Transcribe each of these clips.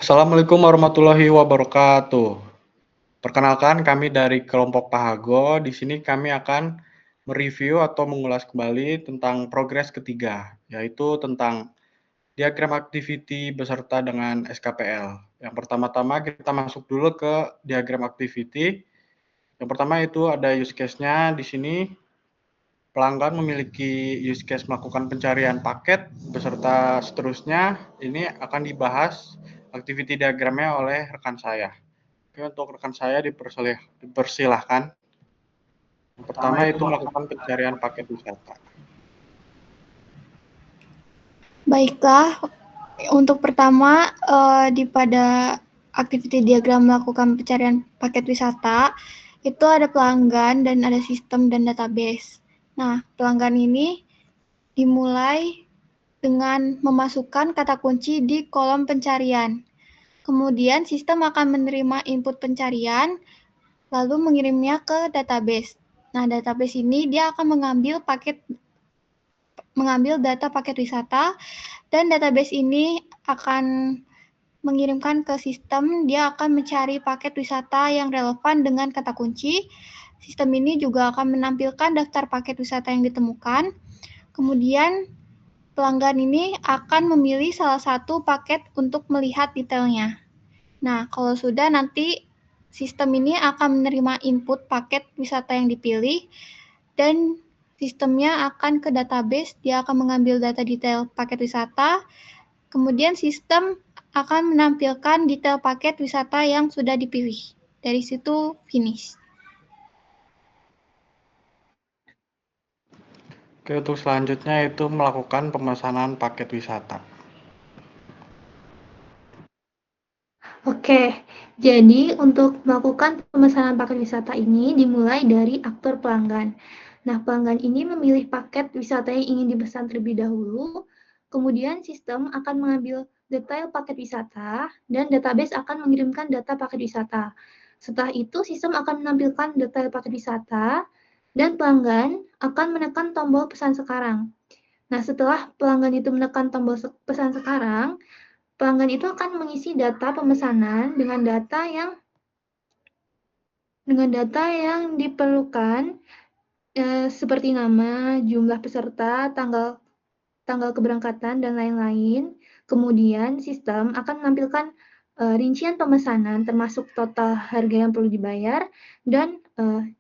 Assalamualaikum warahmatullahi wabarakatuh. Perkenalkan, kami dari kelompok Pahago. Di sini kami akan mereview atau mengulas kembali tentang progres ketiga, yaitu tentang diagram activity beserta dengan SKPL. Yang pertama-tama kita masuk dulu ke diagram activity. Yang pertama itu ada use case-nya. Di sini pelanggan memiliki use case melakukan pencarian paket beserta seterusnya. Ini akan dibahas activity diagramnya oleh rekan saya. Oke, untuk rekan saya dipersilahkan. Yang pertama itu melakukan pencarian paket wisata. Baiklah, untuk pertama pada activity diagram melakukan pencarian paket wisata itu ada pelanggan dan ada sistem dan database. Nah, pelanggan ini dimulai dengan memasukkan kata kunci di kolom pencarian. Kemudian sistem akan menerima input pencarian lalu mengirimnya ke database. Nah, database ini dia akan mengambil data paket wisata dan database ini akan mengirimkan ke sistem, dia akan mencari paket wisata yang relevan dengan kata kunci. Sistem ini juga akan menampilkan daftar paket wisata yang ditemukan. Kemudian pelanggan ini akan memilih salah satu paket untuk melihat detailnya. Nah, kalau sudah nanti sistem ini akan menerima input paket wisata yang dipilih dan sistemnya akan ke database, dia akan mengambil data detail paket wisata. Kemudian sistem akan menampilkan detail paket wisata yang sudah dipilih. Dari situ finish. Oke, untuk selanjutnya itu melakukan pemesanan paket wisata. Oke, jadi untuk melakukan pemesanan paket wisata ini dimulai dari aktor pelanggan. Nah, pelanggan ini memilih paket wisata yang ingin dipesan terlebih dahulu, kemudian sistem akan mengambil detail paket wisata, dan database akan mengirimkan data paket wisata. Setelah itu, sistem akan menampilkan detail paket wisata, dan pelanggan akan menekan tombol pesan sekarang. Nah, setelah pelanggan itu menekan tombol pesan sekarang, pelanggan itu akan mengisi data pemesanan dengan data yang diperlukan seperti nama, jumlah peserta, tanggal keberangkatan, dan lain-lain. Kemudian sistem akan menampilkan rincian pemesanan termasuk total harga yang perlu dibayar dan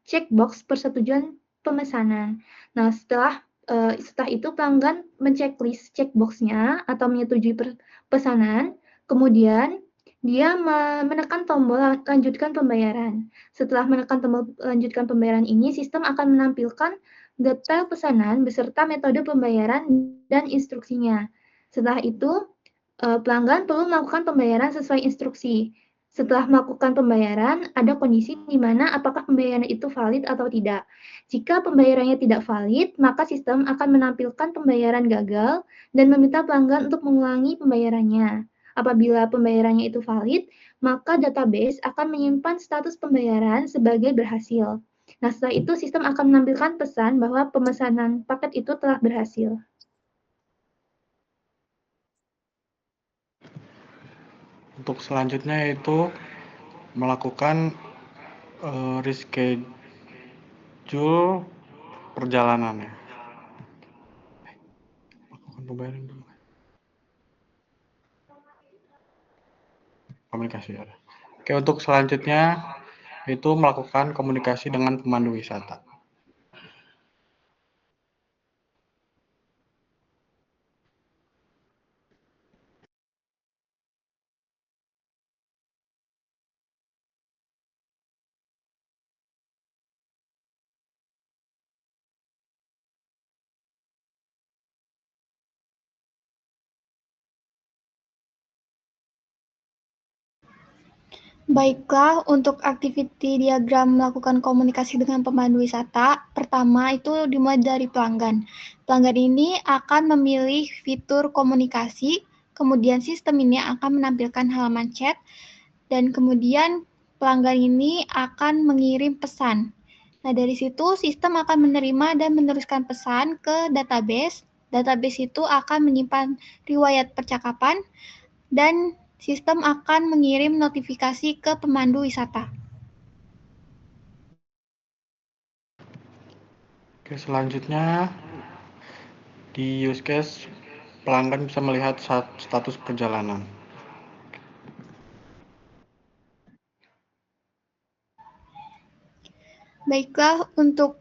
checkbox persetujuan pemesanan. Nah, setelah itu pelanggan menceklis checkbox-nya atau menyetujui pesanan, kemudian dia menekan tombol lanjutkan pembayaran. Setelah menekan tombol lanjutkan pembayaran ini, sistem akan menampilkan detail pesanan beserta metode pembayaran dan instruksinya. Setelah itu, pelanggan perlu melakukan pembayaran sesuai instruksi. Setelah melakukan pembayaran, ada kondisi di mana apakah pembayaran itu valid atau tidak. Jika pembayarannya tidak valid, maka sistem akan menampilkan pembayaran gagal dan meminta pelanggan untuk mengulangi pembayarannya. Apabila pembayarannya itu valid, maka database akan menyimpan status pembayaran sebagai berhasil. Nah, setelah itu sistem akan menampilkan pesan bahwa pemesanan paket itu telah berhasil. Untuk selanjutnya itu melakukan reschedule perjalanannya. Melakukan pembayaran dulu. Komunikasi ya. Oke, untuk selanjutnya itu melakukan komunikasi dengan pemandu wisata. Baiklah, untuk activity diagram melakukan komunikasi dengan pemandu wisata, pertama itu dimulai dari pelanggan. Pelanggan ini akan memilih fitur komunikasi, kemudian sistem ini akan menampilkan halaman chat, dan kemudian pelanggan ini akan mengirim pesan. Nah, dari situ sistem akan menerima dan meneruskan pesan ke database. Database itu akan menyimpan riwayat percakapan dan sistem akan mengirim notifikasi ke pemandu wisata. Oke, selanjutnya di use case pelanggan bisa melihat status perjalanan. Baiklah, untuk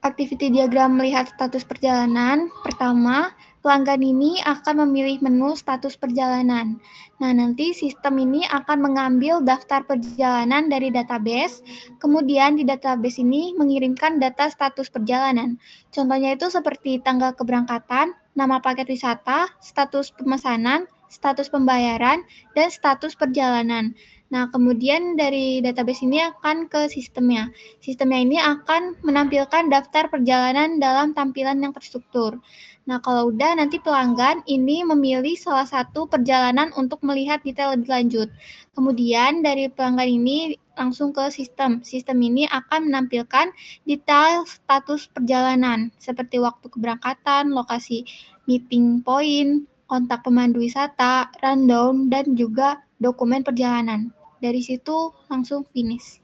activity diagram melihat status perjalanan, pertama, pelanggan ini akan memilih menu status perjalanan. Nah, nanti sistem ini akan mengambil daftar perjalanan dari database, kemudian di database ini mengirimkan data status perjalanan. Contohnya itu seperti tanggal keberangkatan, nama paket wisata, status pemesanan, status pembayaran, dan status perjalanan. Nah, kemudian dari database ini akan ke sistemnya. Sistemnya ini akan menampilkan daftar perjalanan dalam tampilan yang terstruktur. Nah, kalau udah nanti pelanggan ini memilih salah satu perjalanan untuk melihat detail lebih lanjut. Kemudian dari pelanggan ini langsung ke sistem. Sistem ini akan menampilkan detail status perjalanan seperti waktu keberangkatan, lokasi meeting point, kontak pemandu wisata, rundown, dan juga dokumen perjalanan. Dari situ langsung finish.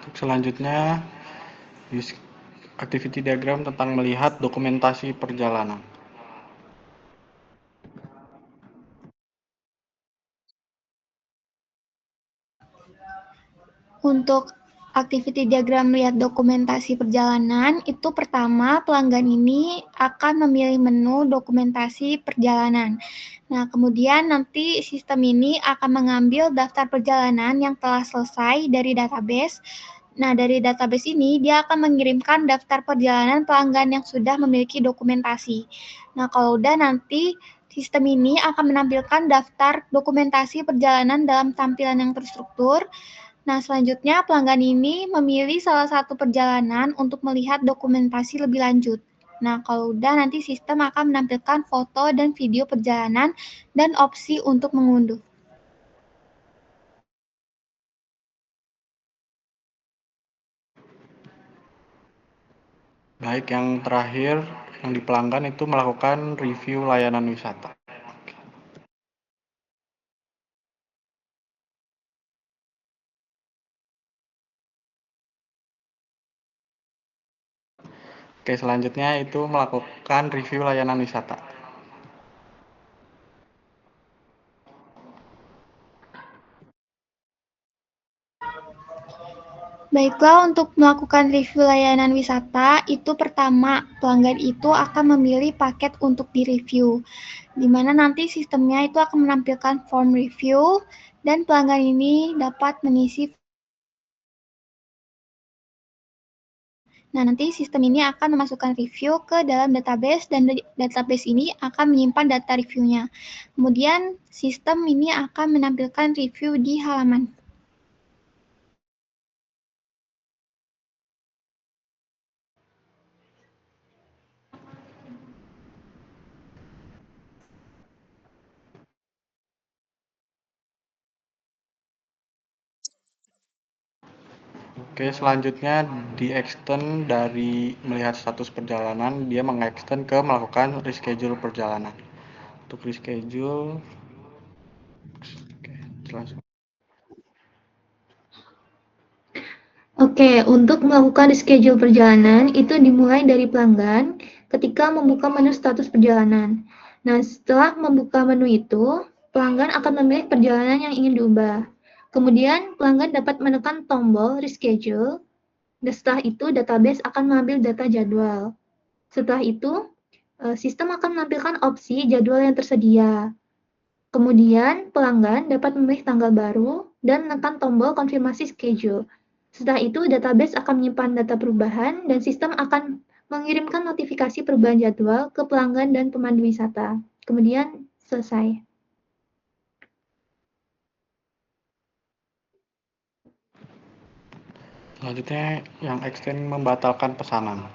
Untuk selanjutnya, use activity diagram tentang melihat dokumentasi perjalanan. Untuk activity diagram melihat dokumentasi perjalanan, itu pertama pelanggan ini akan memilih menu dokumentasi perjalanan. Nah, kemudian nanti sistem ini akan mengambil daftar perjalanan yang telah selesai dari database. Nah, dari database ini dia akan mengirimkan daftar perjalanan pelanggan yang sudah memiliki dokumentasi. Nah, kalau udah nanti sistem ini akan menampilkan daftar dokumentasi perjalanan dalam tampilan yang terstruktur. Nah, selanjutnya pelanggan ini memilih salah satu perjalanan untuk melihat dokumentasi lebih lanjut. Nah, kalau udah nanti sistem akan menampilkan foto dan video perjalanan dan opsi untuk mengunduh. Baik, yang terakhir yang di pelanggan itu melakukan review layanan wisata. Oke, selanjutnya itu melakukan review layanan wisata. Baiklah, untuk melakukan review layanan wisata, itu pertama, pelanggan itu akan memilih paket untuk direview, di mana nanti sistemnya itu akan menampilkan form review, dan pelanggan ini dapat mengisi. Nah, nanti sistem ini akan memasukkan review ke dalam database dan database ini akan menyimpan data reviewnya. Kemudian, sistem ini akan menampilkan review di halaman. Oke, selanjutnya di-extend dari melihat status perjalanan, dia meng-extend ke melakukan reschedule perjalanan. Untuk reschedule, oke, langsung. Oke, untuk melakukan reschedule perjalanan itu dimulai dari pelanggan ketika membuka menu status perjalanan. Nah, setelah membuka menu itu, pelanggan akan memilih perjalanan yang ingin diubah. Kemudian, pelanggan dapat menekan tombol reschedule, dan setelah itu database akan mengambil data jadwal. Setelah itu, sistem akan menampilkan opsi jadwal yang tersedia. Kemudian, pelanggan dapat memilih tanggal baru dan menekan tombol konfirmasi schedule. Setelah itu, database akan menyimpan data perubahan dan sistem akan mengirimkan notifikasi perubahan jadwal ke pelanggan dan pemandu wisata. Kemudian, selesai. Selanjutnya yang extend membatalkan pesanan.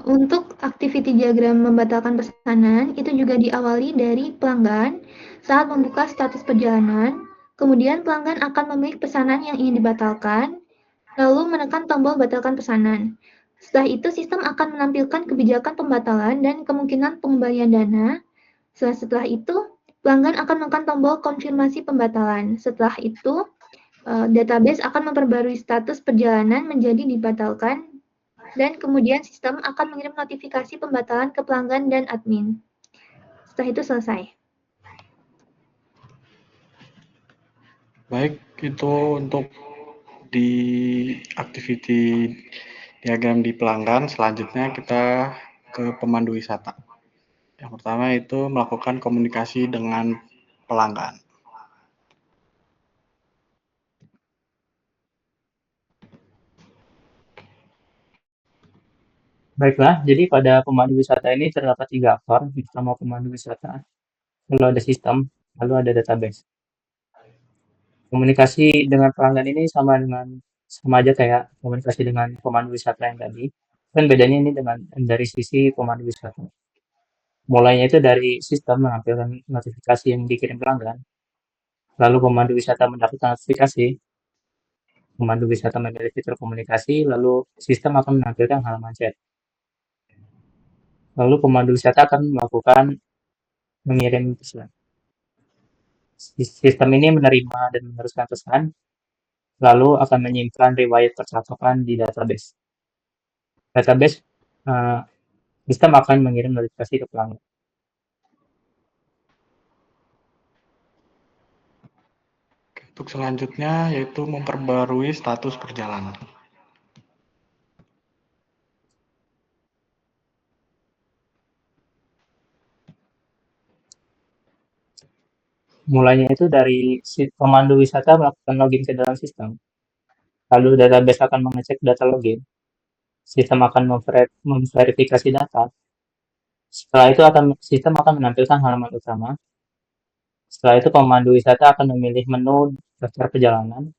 Untuk activity diagram membatalkan pesanan, itu juga diawali dari pelanggan saat membuka status perjalanan, Kemudian pelanggan akan memilih pesanan yang ingin dibatalkan, lalu menekan tombol batalkan pesanan. Setelah itu, sistem akan menampilkan kebijakan pembatalan dan kemungkinan pengembalian dana. Setelah itu, pelanggan akan menekan tombol konfirmasi pembatalan. Setelah itu, database akan memperbarui status perjalanan menjadi dibatalkan, dan kemudian sistem akan mengirim notifikasi pembatalan ke pelanggan dan admin. Setelah itu selesai. Baik, itu untuk di activity diagram di pelanggan. Selanjutnya kita ke pemandu wisata. Yang pertama itu melakukan komunikasi dengan pelanggan. Baiklah, jadi pada pemandu wisata ini terdapat 3 aktor. Pertama pemandu wisata, lalu ada sistem, lalu ada database. Komunikasi dengan pelanggan ini sama aja kayak komunikasi dengan pemandu wisata yang tadi. Kan bedanya ini dari sisi pemandu wisata. Mulainya itu dari sistem menampilkan notifikasi yang dikirim pelanggan. Lalu pemandu wisata mendapatkan notifikasi, pemandu wisata memilih fitur komunikasi, lalu sistem akan menampilkan halaman chat. Lalu pemandu wisata akan mengirim pesan. Sistem ini menerima dan meneruskan pesan, lalu akan menyimpan riwayat percakapan di database. Database sistem akan mengirim notifikasi ke pelanggan. Untuk selanjutnya yaitu memperbarui status perjalanan. Mulainya itu dari pemandu wisata melakukan login ke dalam sistem. Lalu database akan mengecek data login. Sistem akan memverifikasi data. Setelah itu sistem akan menampilkan halaman utama. Setelah itu pemandu wisata akan memilih menu daftar perjalanan.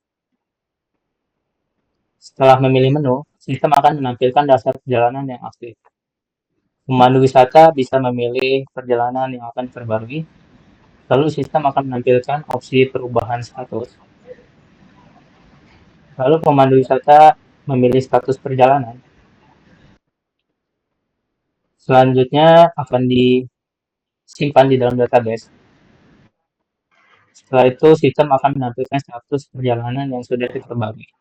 Setelah memilih menu, sistem akan menampilkan daftar perjalanan yang aktif. Pemandu wisata bisa memilih perjalanan yang akan diperbarui. Lalu sistem akan menampilkan opsi perubahan status. Lalu pemandu wisata memilih status perjalanan. Selanjutnya akan disimpan di dalam database. Setelah itu sistem akan menampilkan status perjalanan yang sudah diperbarui.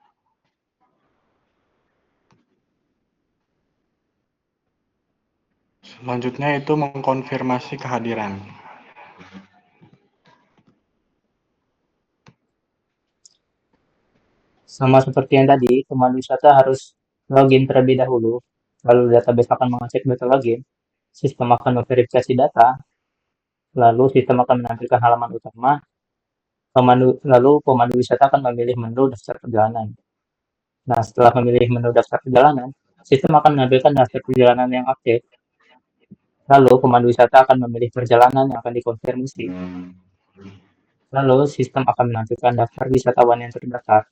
Selanjutnya itu mengkonfirmasi kehadiran. Sama seperti yang tadi, pemandu wisata harus login terlebih dahulu, lalu database akan mengecek data login, sistem akan memverifikasi data, lalu sistem akan menampilkan halaman utama, lalu pemandu wisata akan memilih menu daftar perjalanan. Nah, setelah memilih menu daftar perjalanan, sistem akan menampilkan daftar perjalanan yang aktif. Lalu pemandu wisata akan memilih perjalanan yang akan dikonfirmasi. Lalu sistem akan menampilkan daftar wisatawan yang terdaftar.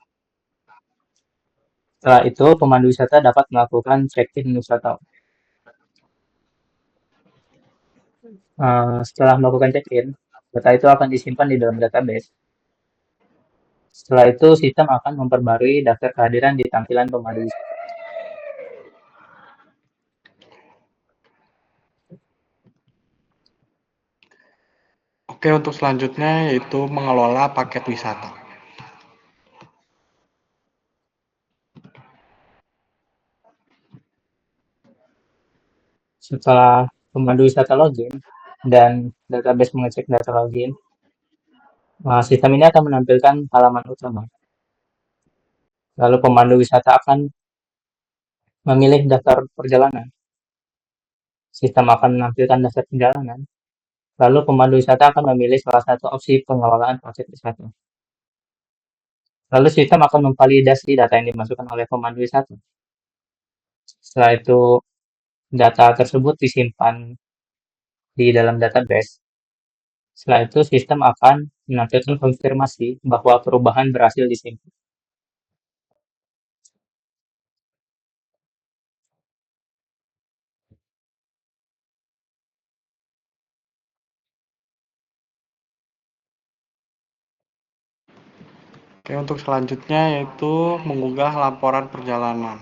Setelah itu, pemandu wisata dapat melakukan check-in wisatawan. Setelah melakukan check-in, data itu akan disimpan di dalam database. Setelah itu, sistem akan memperbarui daftar kehadiran di tampilan pemandu wisata. Oke, untuk selanjutnya yaitu mengelola paket wisata. Setelah pemandu wisata login dan database mengecek data login, sistem ini akan menampilkan halaman utama. Lalu pemandu wisata akan memilih daftar perjalanan. Sistem akan menampilkan daftar perjalanan. Lalu pemandu wisata akan memilih salah satu opsi pengelolaan paket wisata. Lalu sistem akan memvalidasi data yang dimasukkan oleh pemandu wisata. Setelah itu data tersebut disimpan di dalam database. Setelah itu sistem akan menampilkan konfirmasi bahwa perubahan berhasil disimpan. Oke, untuk selanjutnya yaitu mengunggah laporan perjalanan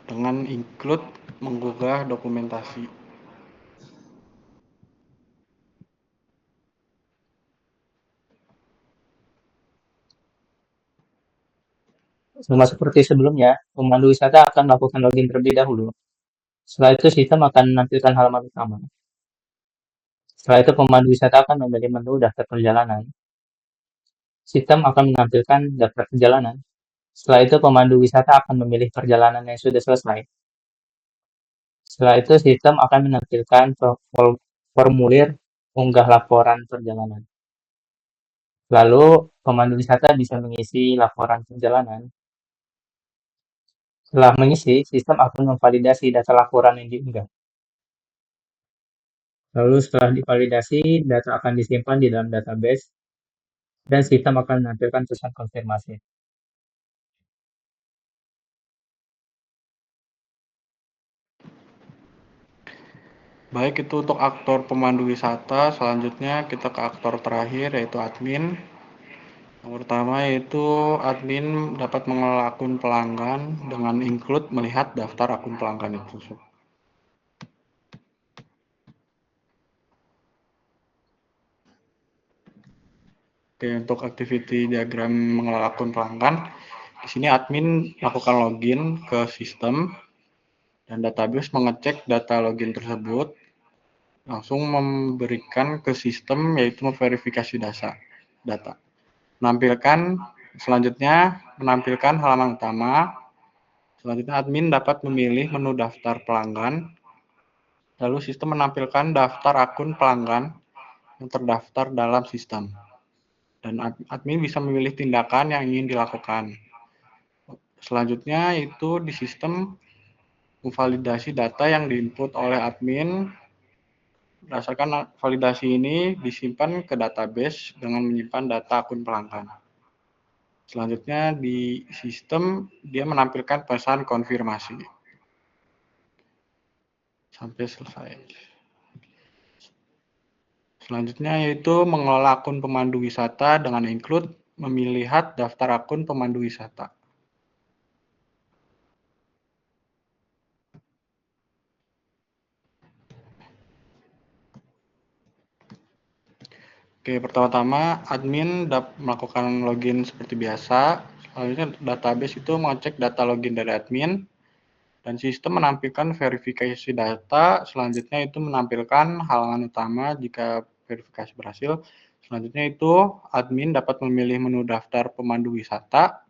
dengan include mengunggah dokumentasi. Sama seperti sebelumnya, pemandu wisata akan melakukan login terlebih dahulu. Setelah itu, sistem akan menampilkan halaman utama. Setelah itu, pemandu wisata akan memilih menu daftar perjalanan. Sistem akan menampilkan daftar perjalanan. Setelah itu, pemandu wisata akan memilih perjalanan yang sudah selesai. Setelah itu, sistem akan menampilkan formulir unggah laporan perjalanan. Lalu, pemandu wisata bisa mengisi laporan perjalanan. Setelah mengisi, sistem akan memvalidasi data laporan yang diunggah. Lalu setelah divalidasi, data akan disimpan di dalam database dan sistem akan menampilkan pesan konfirmasi. Baik, itu untuk aktor pemandu wisata. Selanjutnya kita ke aktor terakhir yaitu admin. Yang pertama yaitu admin dapat mengelola akun pelanggan dengan include melihat daftar akun pelanggan itu. Oke, untuk activity diagram mengelola akun pelanggan, di sini admin melakukan login ke sistem dan database mengecek data login tersebut, langsung memberikan ke sistem yaitu memverifikasi data. Selanjutnya menampilkan halaman utama. Selanjutnya admin dapat memilih menu daftar pelanggan. Lalu sistem menampilkan daftar akun pelanggan yang terdaftar dalam sistem. Dan admin bisa memilih tindakan yang ingin dilakukan. Selanjutnya itu di sistem memvalidasi data yang diinput oleh admin. Berdasarkan validasi ini disimpan ke database dengan menyimpan data akun pelanggan. Selanjutnya di sistem dia menampilkan pesan konfirmasi. Sampai selesai. Selanjutnya yaitu mengelola akun pemandu wisata dengan include melihat daftar akun pemandu wisata. Oke, pertama-tama admin melakukan login seperti biasa. Selanjutnya database itu mengecek data login dari admin dan sistem menampilkan verifikasi data. Selanjutnya itu menampilkan halaman utama jika verifikasi berhasil. Selanjutnya itu admin dapat memilih menu daftar pemandu wisata.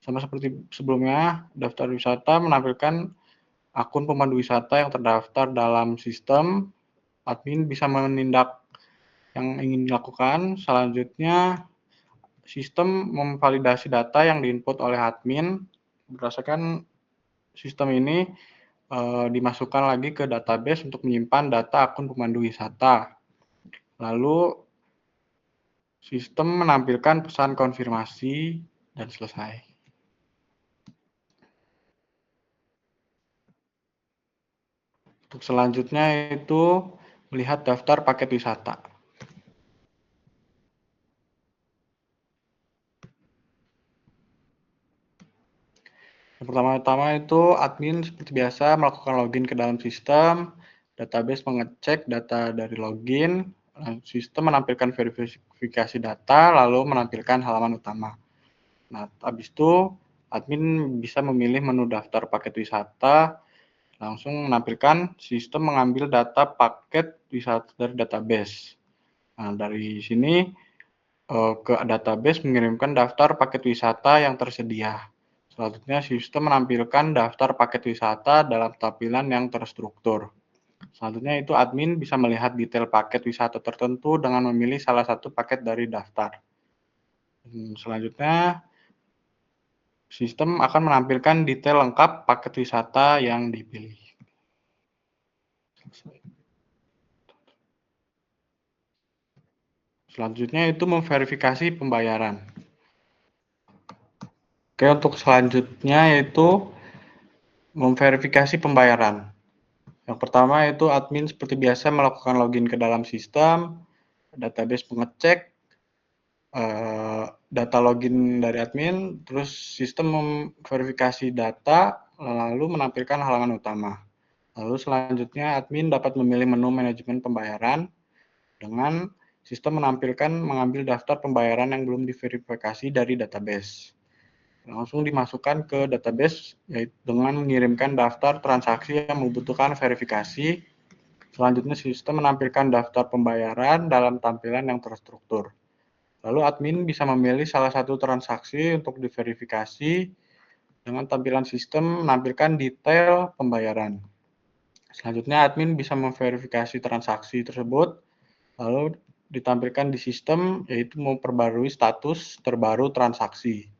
Sama seperti sebelumnya, daftar wisata menampilkan akun pemandu wisata yang terdaftar dalam sistem. Admin bisa menindak yang ingin dilakukan. Selanjutnya, sistem memvalidasi data yang diinput oleh admin. Berdasarkan sistem ini dimasukkan lagi ke database untuk menyimpan data akun pemandu wisata. Lalu, sistem menampilkan pesan konfirmasi dan selesai. Untuk selanjutnya itu melihat daftar paket wisata. Yang pertama-tama itu admin seperti biasa melakukan login ke dalam sistem, database mengecek data dari login, sistem menampilkan verifikasi data, lalu menampilkan halaman utama. Nah, habis itu admin bisa memilih menu daftar paket wisata, langsung menampilkan sistem mengambil data paket wisata dari database. Nah, dari sini ke database mengirimkan daftar paket wisata yang tersedia. Selanjutnya, sistem menampilkan daftar paket wisata dalam tampilan yang terstruktur. Selanjutnya itu admin bisa melihat detail paket wisata tertentu dengan memilih salah satu paket dari daftar. Selanjutnya, sistem akan menampilkan detail lengkap paket wisata yang dipilih. Selanjutnya itu memverifikasi pembayaran. Oke, untuk selanjutnya yaitu memverifikasi pembayaran. Yang pertama itu admin seperti biasa melakukan login ke dalam sistem, database mengecek data login dari admin, terus sistem memverifikasi data, lalu menampilkan halaman utama. Lalu selanjutnya admin dapat memilih menu manajemen pembayaran dengan sistem mengambil daftar pembayaran yang belum diverifikasi dari database. Langsung dimasukkan ke database yaitu dengan mengirimkan daftar transaksi yang membutuhkan verifikasi. Selanjutnya sistem menampilkan daftar pembayaran dalam tampilan yang terstruktur. Lalu admin bisa memilih salah satu transaksi untuk diverifikasi dengan tampilan sistem menampilkan detail pembayaran. Selanjutnya admin bisa memverifikasi transaksi tersebut, lalu ditampilkan di sistem yaitu memperbarui status terbaru transaksi.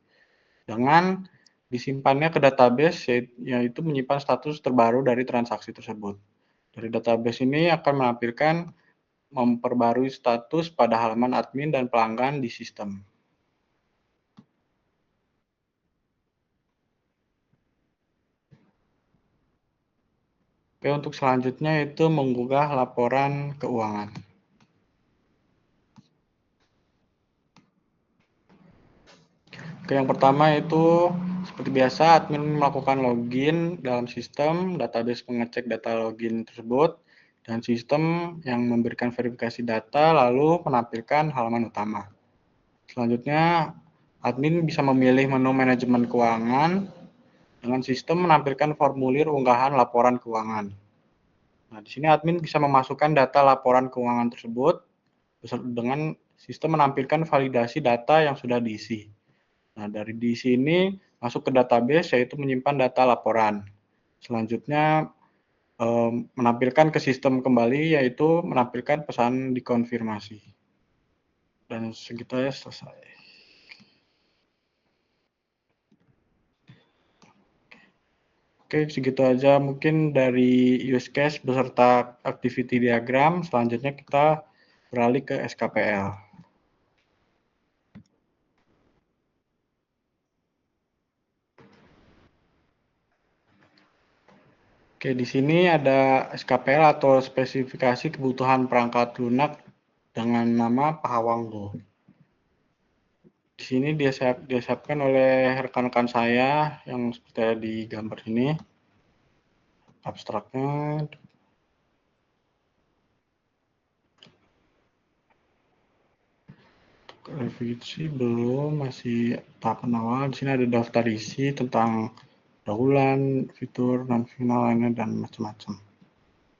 Dengan disimpannya ke database yaitu menyimpan status terbaru dari transaksi tersebut. Dari database ini akan menampilkan memperbarui status pada halaman admin dan pelanggan di sistem. Oke, untuk selanjutnya itu mengunggah laporan keuangan. Oke, yang pertama itu seperti biasa admin melakukan login dalam sistem, database mengecek data login tersebut, dan sistem yang memberikan verifikasi data lalu menampilkan halaman utama. Selanjutnya, admin bisa memilih menu manajemen keuangan dengan sistem menampilkan formulir unggahan laporan keuangan. Nah, di sini admin bisa memasukkan data laporan keuangan tersebut dengan sistem menampilkan validasi data yang sudah diisi. Nah, dari di sini masuk ke database yaitu menyimpan data laporan. Selanjutnya menampilkan ke sistem kembali yaitu menampilkan pesan dikonfirmasi. Dan segitu aja selesai. Oke, segitu aja mungkin dari use case beserta activity diagram. Selanjutnya kita beralih ke SKPL. Oke, di sini ada SKPL atau spesifikasi kebutuhan perangkat lunak dengan nama Pahawanggo. Di sini disiapkan oleh rekan-rekan saya yang seperti ada di gambar ini. Abstraknya. Revisi belum, masih tahapan awal. Di sini ada daftar isi tentang pergaulan, fitur, non-final lainnya, dan macam-macam.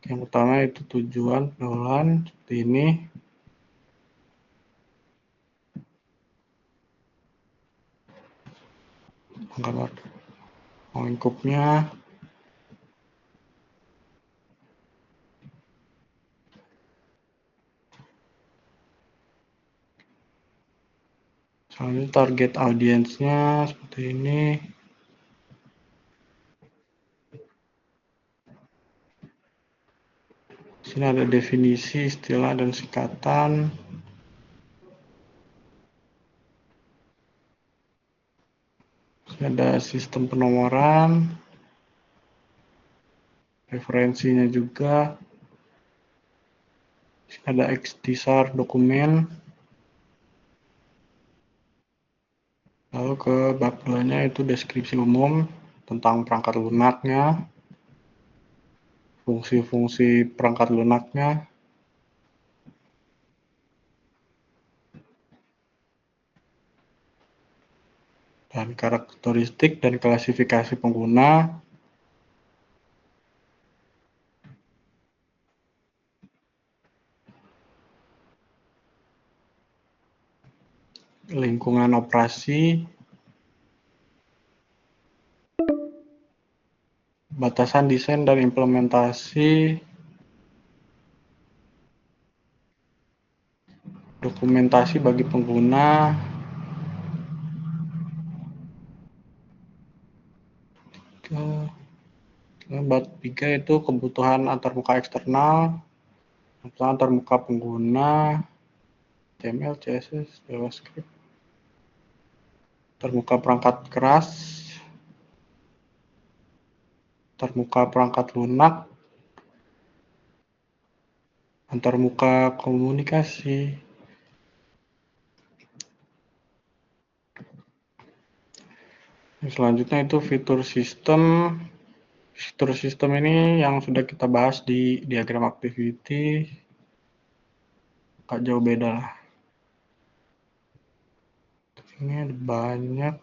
Yang pertama itu tujuan pergaulan seperti ini. Gambar lingkupnya. Selanjutnya target audiensnya seperti ini. Di sini ada definisi, istilah, dan singkatan. Di sini ada sistem penomoran, referensinya juga. Di sini ada ikhtisar dokumen. Lalu ke bab 2-nya itu deskripsi umum tentang perangkat lunaknya, fungsi-fungsi perangkat lunaknya, dan karakteristik dan klasifikasi pengguna. Lingkungan operasi, batasan desain dan implementasi, dokumentasi bagi pengguna, bab 3 itu kebutuhan antarmuka eksternal, kebutuhan antarmuka pengguna, HTML, CSS, JavaScript, antarmuka perangkat keras, antarmuka perangkat lunak, antarmuka komunikasi, Selanjutnya itu fitur sistem. Fitur sistem ini yang sudah kita bahas di diagram activity. Gak jauh beda lah. Ini ada banyak.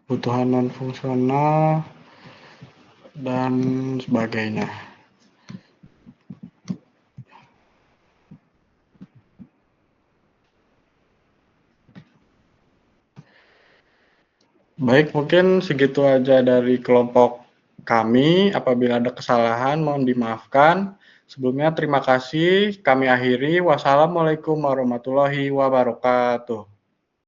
Kebutuhan non fungsional dan sebagainya. Baik, mungkin segitu aja dari kelompok kami. Apabila ada kesalahan, mohon dimaafkan. Sebelumnya terima kasih. Kami akhiri. Wassalamualaikum warahmatullahi wabarakatuh.